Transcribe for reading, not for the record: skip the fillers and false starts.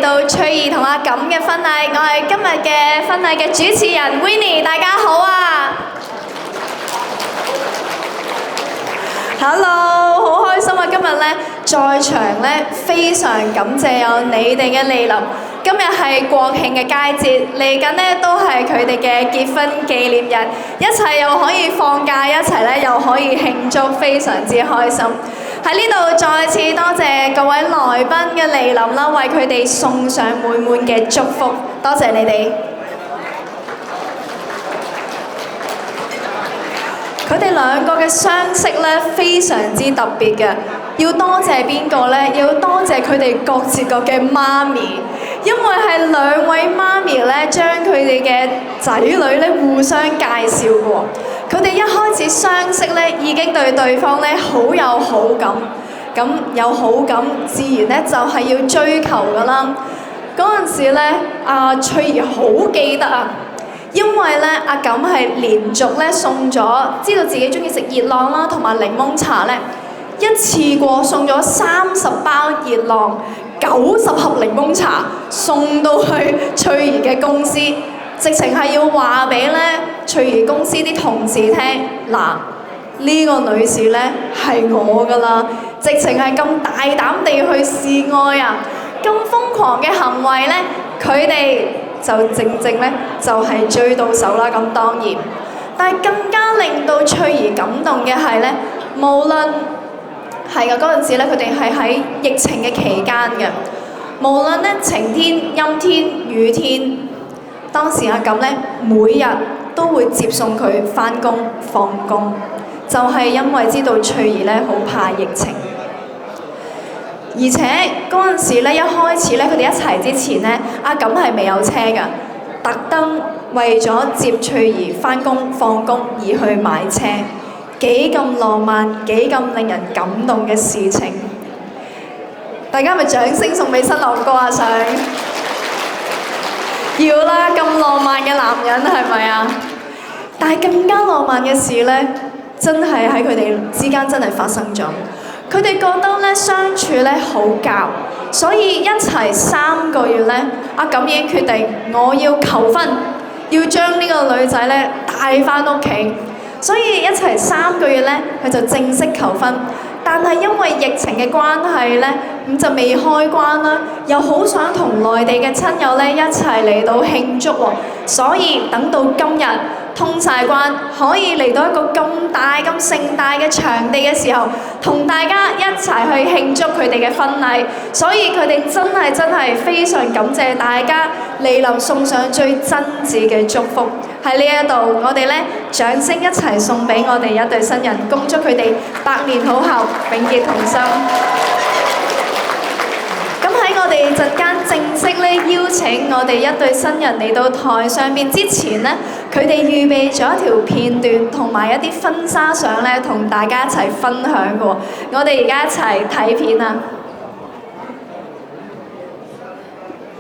嚟到翠兒同阿錦嘅婚禮，我係今日嘅婚禮嘅主持人 Winnie， 大家好啊 ！Hello， 好開心啊！今日咧在場咧非常感謝有你哋嘅蒞臨。今日係國慶嘅佳節，嚟緊咧都係佢哋嘅結婚紀念日，一齊又可以放假，一齊咧又可以慶祝，非常之開心。喺呢度再次多謝各位來賓嘅蒞臨啦，為佢哋送上滿滿嘅祝福，多謝你哋。佢哋兩個嘅相識咧非常之特別嘅，要多謝邊個呢？要多謝佢哋各自各嘅媽咪，因為係兩位媽咪咧將佢哋嘅仔女咧互相介紹過。佢哋一開始相識咧已經對對方咧好有好感，咁有好感自然咧就係要追求㗎啦。嗰陣時咧，阿翠兒好記得啊！因為咧，阿錦係連續咧送咗，知道自己中意食熱浪啦，同埋檸檬茶咧，一次過送咗30包熱浪、90盒檸檬茶送到去翠兒嘅公司，直情係要話俾咧翠兒公司啲同事聽，嗱，呢個女士咧係我㗎啦，直情係咁大膽地去示愛啊！咁瘋狂嘅行為咧，佢哋就正咧就係追到手啦，咁當然。但係更加令到翠兒感動嘅係咧，無論係㗎嗰陣時咧，佢哋係喺疫情嘅期間嘅，無論咧晴天、陰天、雨天，當時阿錦咧每日都會接送佢返工放工，就係因為知道翠兒咧好怕疫情。而且嗰陣時咧，一開始咧，佢哋一齊之前咧，阿錦係未有車㗎，特登為咗接翠兒返工放工而去買車，幾咁浪漫，幾咁令人感動嘅事情。大家咪掌聲送俾新郎哥啊！想要啦，咁浪漫嘅男人係咪啊？但係更加浪漫嘅事咧，真係喺佢哋之間真係發生咗。佢哋覺得咧相處咧好夾，所以一齊3個月咧，阿錦已經決定我要求婚，要將呢個女仔咧帶返屋企。所以一齊3個月咧，佢就正式求婚。但係因為疫情嘅關係咧，咁就未開關啦，又好想同內地嘅親友咧一齊嚟到慶祝喎，所以等到今日通晒關，可以嚟到一個咁大咁盛大嘅場地嘅時候，同大家一齊去慶祝佢哋嘅婚禮，所以佢哋真係非常感謝大家蒞臨送上最真摯嘅祝福。喺呢一度，我哋咧掌聲一齊送俾我哋一對新人，恭祝佢哋百年好合，永結同心。咁喺我哋陣間正式咧邀請我哋一對新人嚟到台上面之前呢，佢哋預備咗一條片段同埋一啲婚紗相咧，同大家一齊分享嘅喎。我哋而家一齊睇片啊！